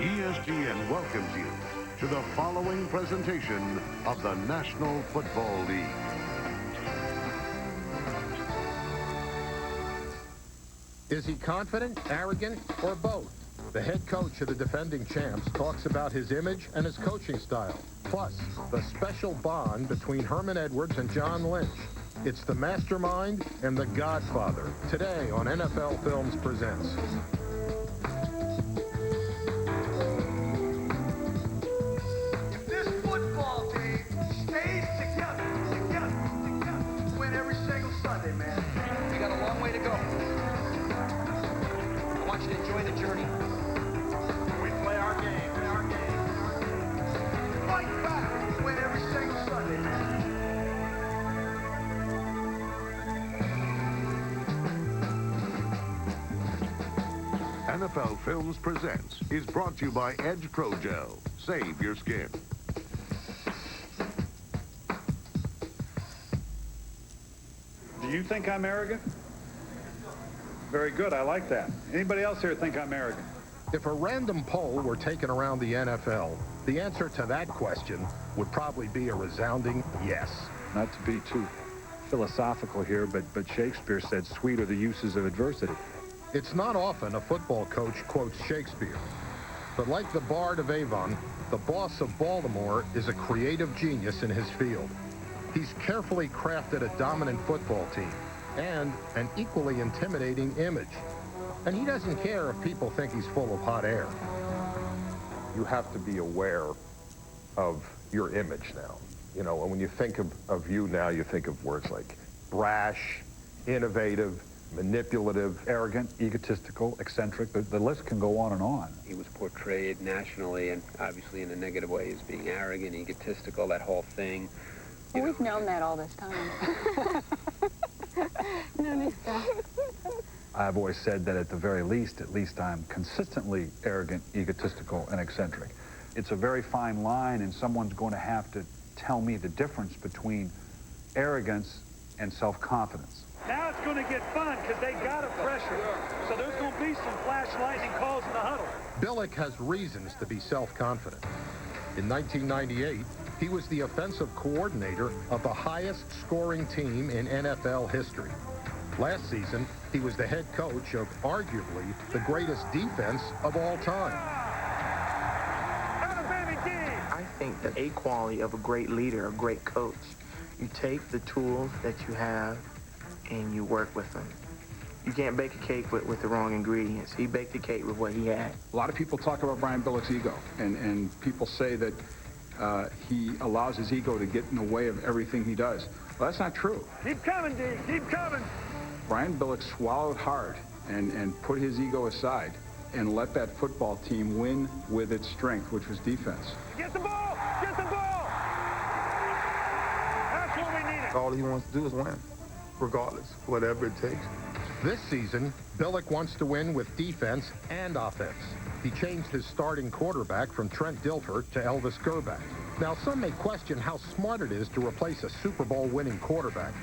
ESPN welcomes you to the following presentation of the National Football League. Is he confident, arrogant, or both? The head coach of the defending champs talks about his image and his coaching style, plus the special bond between Herman Edwards and John Lynch. It's the mastermind and the godfather, today on NFL Films Presents. If this football team stays together, win every single Sunday, man. We got a long way to go. I want you to enjoy the journey. We play our game. Fight back. Win every single Sunday, man. NFL Films Presents is brought to you by Edge Pro Gel. Save your skin. Do you think I'm arrogant? Very good, I like that. Anybody else here think I'm arrogant? If a random poll were taken around the NFL, the answer to that question would probably be a resounding yes. Not to be too philosophical here, but Shakespeare said, "Sweet are the uses of adversity." It's not often a football coach quotes Shakespeare, but like the Bard of Avon, the boss of Baltimore is a creative genius in his field. He's carefully crafted a dominant football team and an equally intimidating image. And he doesn't care if people think he's full of hot air. You have to be aware of your image now. You know, and when you think of you now, you think of words like brash, innovative, manipulative, Arrogant, egotistical, eccentric, the list can go on and on. He was portrayed nationally and obviously in a negative way as being arrogant, egotistical, that whole thing. Well, we've known that all this time. I've always said that at the very least, I'm consistently arrogant, egotistical, and eccentric. It's a very fine line, and someone's going to have to tell me the difference between arrogance and self-confidence. Now it's going to get fun because they got a pressure. So there's going to be some flashlighting calls in the huddle. Billick has reasons to be self-confident. In 1998, he was the offensive coordinator of the highest scoring team in NFL history. Last season, he was the head coach of arguably the greatest defense of all time. I think that a quality of a great leader, a great coach, you take the tools that you have and you work with them. You can't bake a cake with the wrong ingredients. He baked the cake with what he had. A lot of people talk about Brian Billick's ego, and people say that he allows his ego to get in the way of everything he does. Well, that's not true. Keep coming, D. Keep coming. Brian Billick swallowed hard and put his ego aside and let that football team win with its strength, which was defense. Get the ball! Get the ball! That's what we needed. All he wants to do is win, regardless, whatever it takes. This season, Billick wants to win with defense and offense. He changed his starting quarterback from Trent Dilfer to Elvis Grbac. Now, some may question how smart it is to replace a Super Bowl winning quarterback,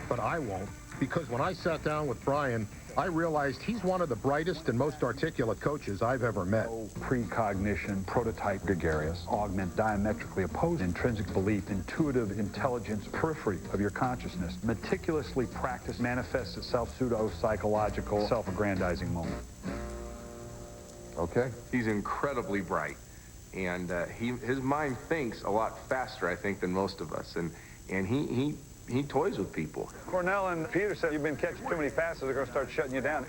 but I won't, because when I sat down with Brian, I realized he's one of the brightest and most articulate coaches I've ever met. Precognition, prototype gregarious, augment diametrically opposed intrinsic belief, intuitive intelligence, periphery of your consciousness, meticulously practiced, manifests itself pseudo-psychological, self-aggrandizing moment. okay? He's incredibly bright, and his mind thinks a lot faster, I think, than most of us, and he toys with people. Cornell and Peter said you've been catching too many passes, they're going to start shutting you down.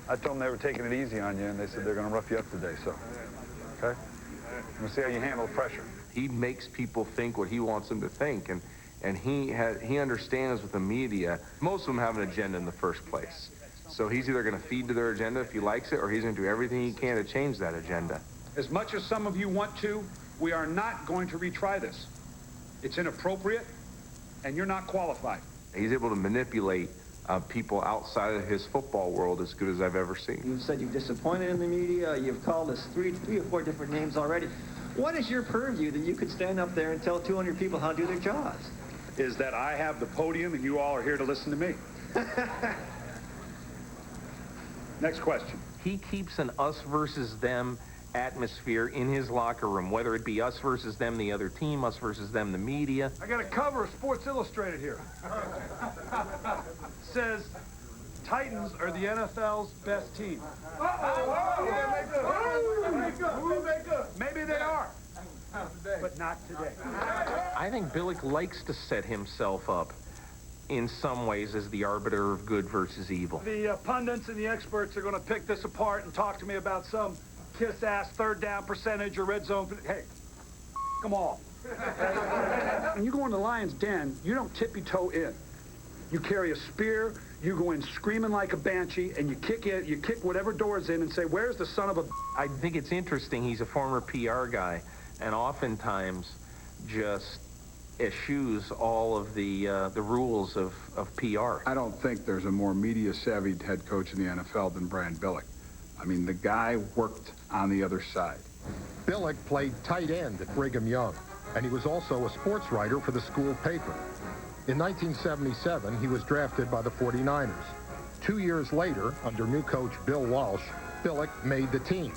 I told them they were taking it easy on you, and they said they're going to rough you up today, so, okay? We'll see how you handle the pressure. He makes people think what he wants them to think, and he understands with the media, most of them have an agenda in the first place. So he's either going to feed to their agenda if he likes it, or he's going to do everything he can to change that agenda. As much as some of you want to, we are not going to retry this. It's inappropriate, and you're not qualified. He's able to manipulate people outside of his football world as good as I've ever seen. You've said you've disappointed in the media. You've called us three or four different names already. What is your purview that you could stand up there and tell 200 people how to do their jobs? Is that I have the podium and you all are here to listen to me. Next question. He keeps an us versus them atmosphere in his locker room, whether it be us versus them, the other team, us versus them, the media. I got a cover of Sports Illustrated here. Says, Titans are the NFL's best team. Maybe they are, but not today. I think Billick likes to set himself up in some ways as the arbiter of good versus evil. The pundits and the experts are going to pick this apart and talk to me about some kiss-ass third down percentage or red zone. Hey, come on. When you go in the lion's den, you don't tippy-toe in. You carry a spear, you go in screaming like a banshee, and you kick whatever door's in and say, where's the son of a... I think it's interesting, he's a former PR guy, and oftentimes just eschews all of the rules of PR. I don't think there's a more media-savvy head coach in the NFL than Brian Billick. I mean, the guy worked on the other side. Billick played tight end at Brigham Young, and he was also a sports writer for the school paper. In 1977, he was drafted by the 49ers. 2 years later, under new coach Bill Walsh, Billick made the team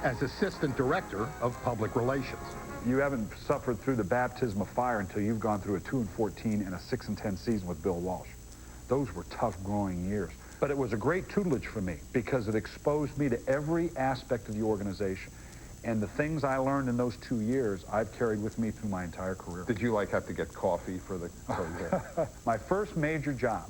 as assistant director of public relations. You haven't suffered through the baptism of fire until you've gone through a 2-14 and a 6-10 season with Bill Walsh. Those were tough growing years. But it was a great tutelage for me because it exposed me to every aspect of the organization. And the things I learned in those 2 years, I've carried with me through my entire career. Did you have to get coffee for the... My first major job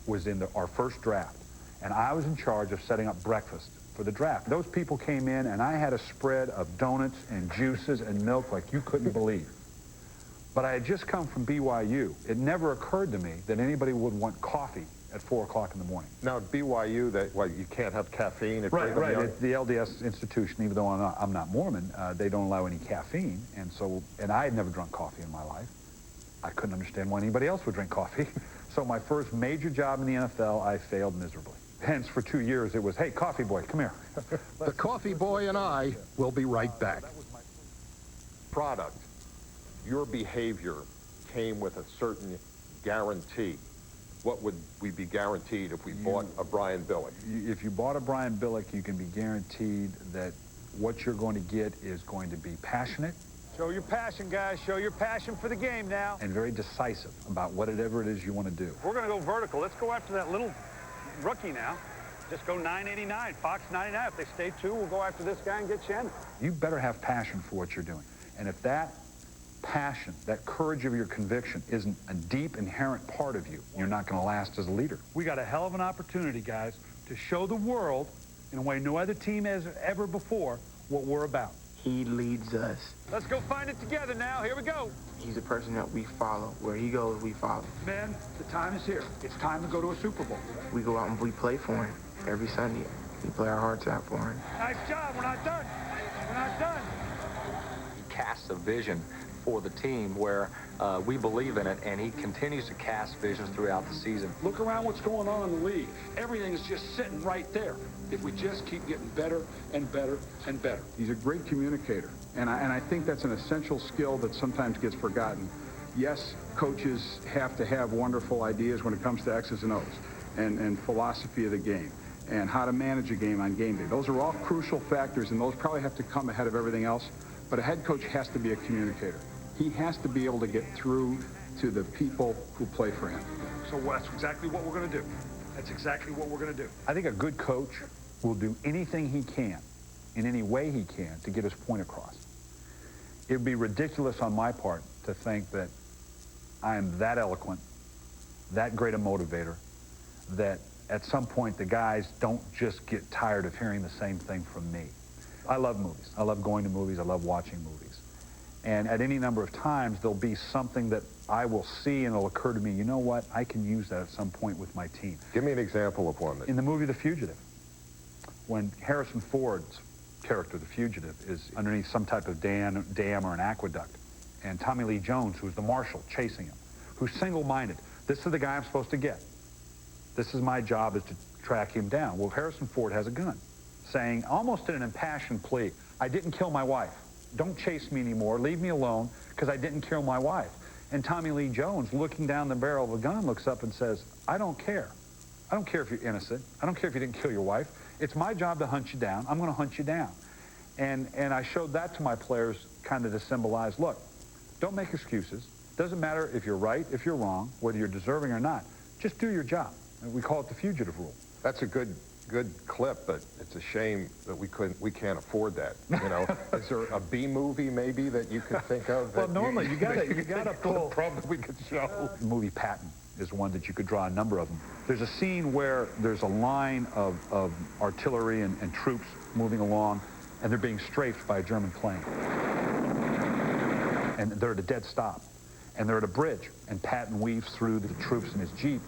was in our first draft, and I was in charge of setting up breakfast for the draft. Those people came in, and I had a spread of donuts and juices and milk like you couldn't believe. But I had just come from BYU. It never occurred to me that anybody would want coffee at 4 o'clock in the morning. Now, at BYU, you can't have caffeine at Right. It's the LDS institution, even though I'm not Mormon, they don't allow any caffeine. And I had never drunk coffee in my life. I couldn't understand why anybody else would drink coffee. So my first major job in the NFL, I failed miserably. Hence, for 2 years, it was, hey, coffee boy, come here. The coffee boy and I will be right back. Product. Your behavior came with a certain guarantee. What would we be guaranteed if we bought a Brian Billick? If you bought a Brian Billick, you can be guaranteed that what you're going to get is going to be passionate. Show your passion, guys. Show your passion for the game now. And very decisive about whatever it is you want to do. We're going to go vertical. Let's go after that little rookie now. Just go 989, Fox 99. If they stay 2, we'll go after this guy and get Shannon. You better have passion for what you're doing. And if that passion, that courage of your conviction isn't a deep, inherent part of you, you're not going to last as a leader. We got a hell of an opportunity, guys, to show the world, in a way no other team has ever before, what we're about. He leads us. Let's go find it together now. Here we go. He's a person that we follow. Where he goes, we follow. Men, the time is here. It's time to go to a Super Bowl. We go out and we play for him every Sunday. We play our hearts out for him. Nice job. We're not done. We're not done. He casts a vision for the team where we believe in it, and he continues to cast visions throughout the season. Look around what's going on in the league. Everything's just sitting right there. If we just keep getting better and better and better. He's a great communicator, and I think that's an essential skill that sometimes gets forgotten. Yes, coaches have to have wonderful ideas when it comes to X's and O's and philosophy of the game and how to manage a game on game day. Those are all crucial factors, and those probably have to come ahead of everything else. But a head coach has to be a communicator. He has to be able to get through to the people who play for him. So that's exactly what we're going to do. That's exactly what we're going to do. I think a good coach will do anything he can, in any way he can, to get his point across. It would be ridiculous on my part to think that I am that eloquent, that great a motivator, that at some point the guys don't just get tired of hearing the same thing from me. I love movies. I love going to movies. I love watching movies. And at any number of times, there'll be something that I will see and it'll occur to me, you know what, I can use that at some point with my team. Give me an example of one. In the movie The Fugitive, when Harrison Ford's character, the fugitive, is underneath some type of dam or an aqueduct, and Tommy Lee Jones, who's the marshal chasing him, who's single-minded, this is the guy I'm supposed to get. This is my job, is to track him down. Well, Harrison Ford has a gun, saying, almost in an impassioned plea, I didn't kill my wife. Don't chase me anymore. Leave me alone, because I didn't kill my wife. And Tommy Lee Jones, looking down the barrel of a gun, looks up and says, I don't care. I don't care if you're innocent. I don't care if you didn't kill your wife. It's my job to hunt you down. I'm going to hunt you down. And I showed that to my players kind of to symbolize, look, don't make excuses. Doesn't matter if you're right, if you're wrong, whether you're deserving or not. Just do your job. We call it the fugitive rule. That's a good clip, but it's a shame that we can't afford that. You know, is there a B movie maybe that you could think of? Well, normally you gotta pull. Probably we could show. The movie Patton is one that you could draw a number of them. There's a scene where there's a line of artillery and troops moving along, and they're being strafed by a German plane. And they're at a dead stop. And they're at a bridge, and Patton weaves through the troops in his Jeep,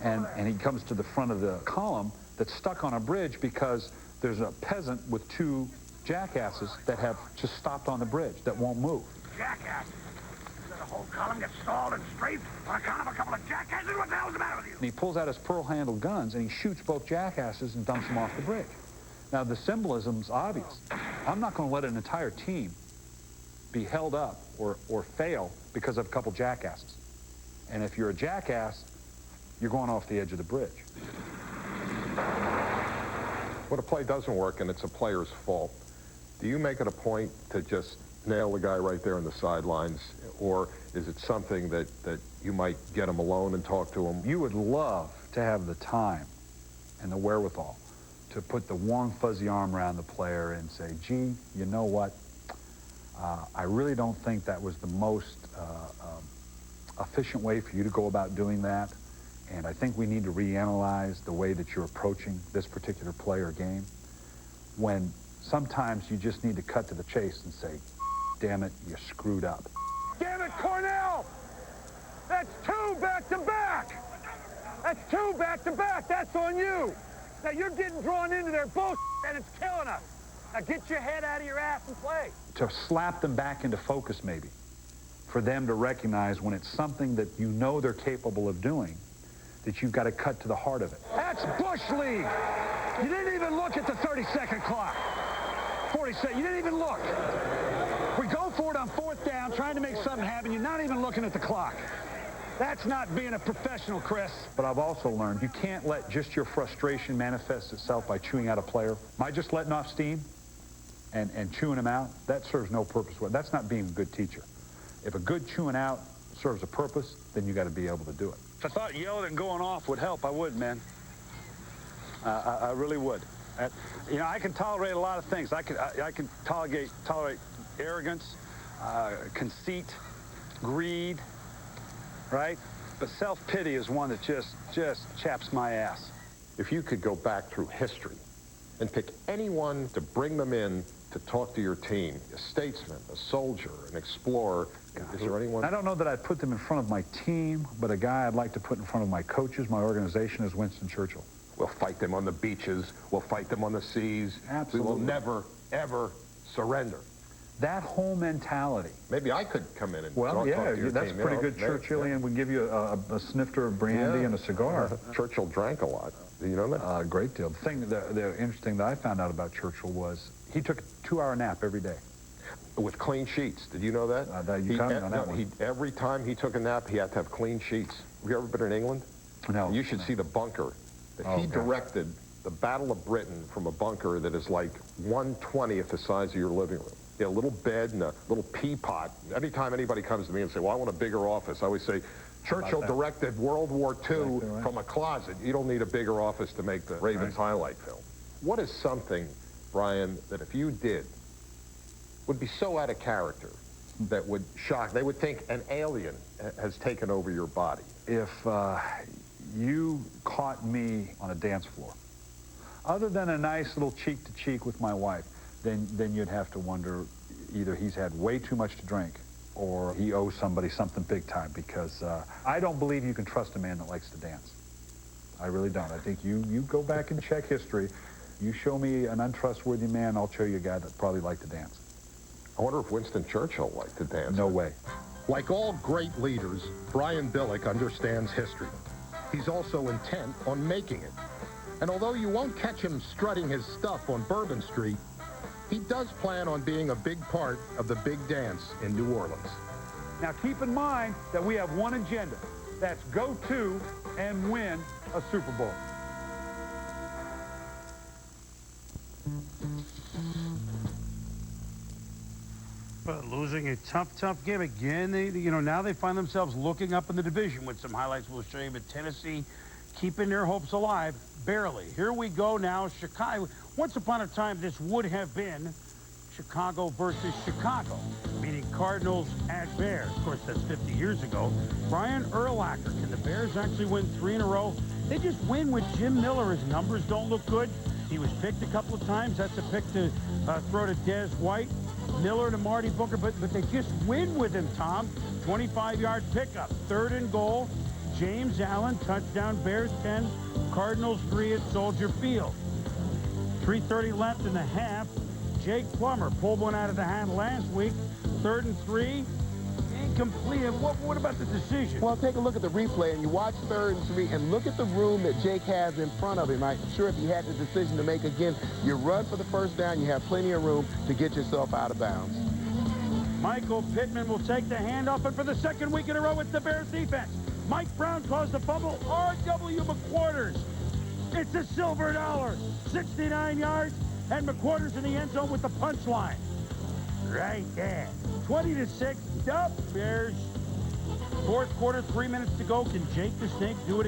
and he comes to the front of the column that's stuck on a bridge because there's a peasant with two jackasses that have just stopped on the bridge that won't move. Jackasses? The whole column gets stalled and strafed on account of a couple of jackasses? What the hell's the matter with you? And he pulls out his pearl-handled guns, and he shoots both jackasses and dumps them off the bridge. Now, the symbolism's obvious. I'm not going to let an entire team be held up or fail because of a couple jackasses. And if you're a jackass, you're going off the edge of the bridge. When a play doesn't work and it's a player's fault, do you make it a point to just nail the guy right there on the sidelines, or is it something that you might get him alone and talk to him? You would love to have the time and the wherewithal to put the warm, fuzzy arm around the player and say, gee, you know what? I really don't think that was the most efficient way for you to go about doing that, and I think we need to reanalyze the way that you're approaching this particular play or game, when sometimes you just need to cut to the chase and say, damn it, you screwed up. Damn it, Cornell! That's two back-to-back! That's two back-to-back! That's on you! Now, you're getting drawn into their bullshit, and it's killing us. Now, get your head out of your ass and play. To slap them back into focus, maybe, for them to recognize when it's something that you know they're capable of doing, that you've got to cut to the heart of it. That's Bush League. You didn't even look at the 30-second clock. 40-second, you didn't even look. We go for it on fourth down, trying to make something happen. You're not even looking at the clock. That's not being a professional, Chris. But I've also learned you can't let just your frustration manifest itself by chewing out a player. By just letting off steam and chewing him out, that serves no purpose. That's not being a good teacher. If a good chewing out serves a purpose, then you got to be able to do it. If I thought yelling and going off would help, I would, man. I really would. You know, I can tolerate a lot of things. I can tolerate arrogance, conceit, greed, right? But self-pity is one that just chaps my ass. If you could go back through history and pick anyone to bring them in to talk to your team, a statesman, a soldier, an explorer, is there anyone? I don't know that I'd put them in front of my team, but a guy I'd like to put in front of my coaches, my organization, is Winston Churchill. We'll fight them on the beaches. We'll fight them on the seas. Absolutely. We will never, ever surrender. That whole mentality. Maybe I could come in and well, talk yeah, to your that's team, pretty you know? good Churchillian. We'll give you a snifter of brandy and a cigar. Churchill drank a lot. Do you know that? A great deal. The thing the interesting that I found out about Churchill was he took a 2-hour nap every day. With clean sheets. Did you know that? You commented on that one. Every time he took a nap, he had to have clean sheets. Have you ever been in England? No. You should see the bunker. He directed the Battle of Britain from a bunker that is like 1/20th the size of your living room. A little bed and a little pea pot. Anytime anybody comes to me and say, well, I want a bigger office, I always say, Churchill directed World War II from a closet. You don't need a bigger office to make the Ravens highlight film. What is something, Brian, that if you did, would be so out of character that would shock, they would think an alien has taken over your body? If you caught me on a dance floor, other than a nice little cheek-to-cheek with my wife, then you'd have to wonder either he's had way too much to drink or he owes somebody something big time, because I don't believe you can trust a man that likes to dance. I really don't. I think you go back and check history. You show me an untrustworthy man, I'll show you a guy that probably liked to dance. I wonder if Winston Churchill liked to dance. No way. Like all great leaders, Brian Billick understands history. He's also intent on making it. And although you won't catch him strutting his stuff on Bourbon Street, he does plan on being a big part of the big dance in New Orleans. Now keep in mind that we have one agenda. That's go to and win a Super Bowl. Tampa losing a tough game again. Now they find themselves looking up in the division with some highlights we'll show you. But Tennessee keeping their hopes alive, barely. Here we go now. Chicago. Once upon a time, this would have been Chicago versus Chicago, meaning Cardinals at Bears. Of course, that's 50 years ago. Brian Urlacher, can the Bears actually win 3 in a row? They just win with Jim Miller. His numbers don't look good. He was picked a couple of times. That's a pick to throw to Des White, Miller to Marty Booker, but they just win with him, Tom. 25-yard pickup, 3rd and goal. James Allen, touchdown, Bears 10, Cardinals 3 at Soldier Field. 3:30 left in the half. Jake Plummer pulled one out of the hat last week. 3rd and 3. Incomplete. What about the decision? Well, take a look at the replay, and you watch 3rd and 3, and look at the room that Jake has in front of him. I'm sure if he had the decision to make again, you run for the first down, you have plenty of room to get yourself out of bounds. Michael Pittman will take the handoff, and for the 2nd week in a row, it's the Bears defense. Mike Brown caused the fumble. R.W. McQuarters. It's a silver dollar. 69 yards, and McQuarters in the end zone with the punchline. Right there. 20-6. Dub Bears. 4th quarter, 3 minutes to go. Can Jake the Snake do it again?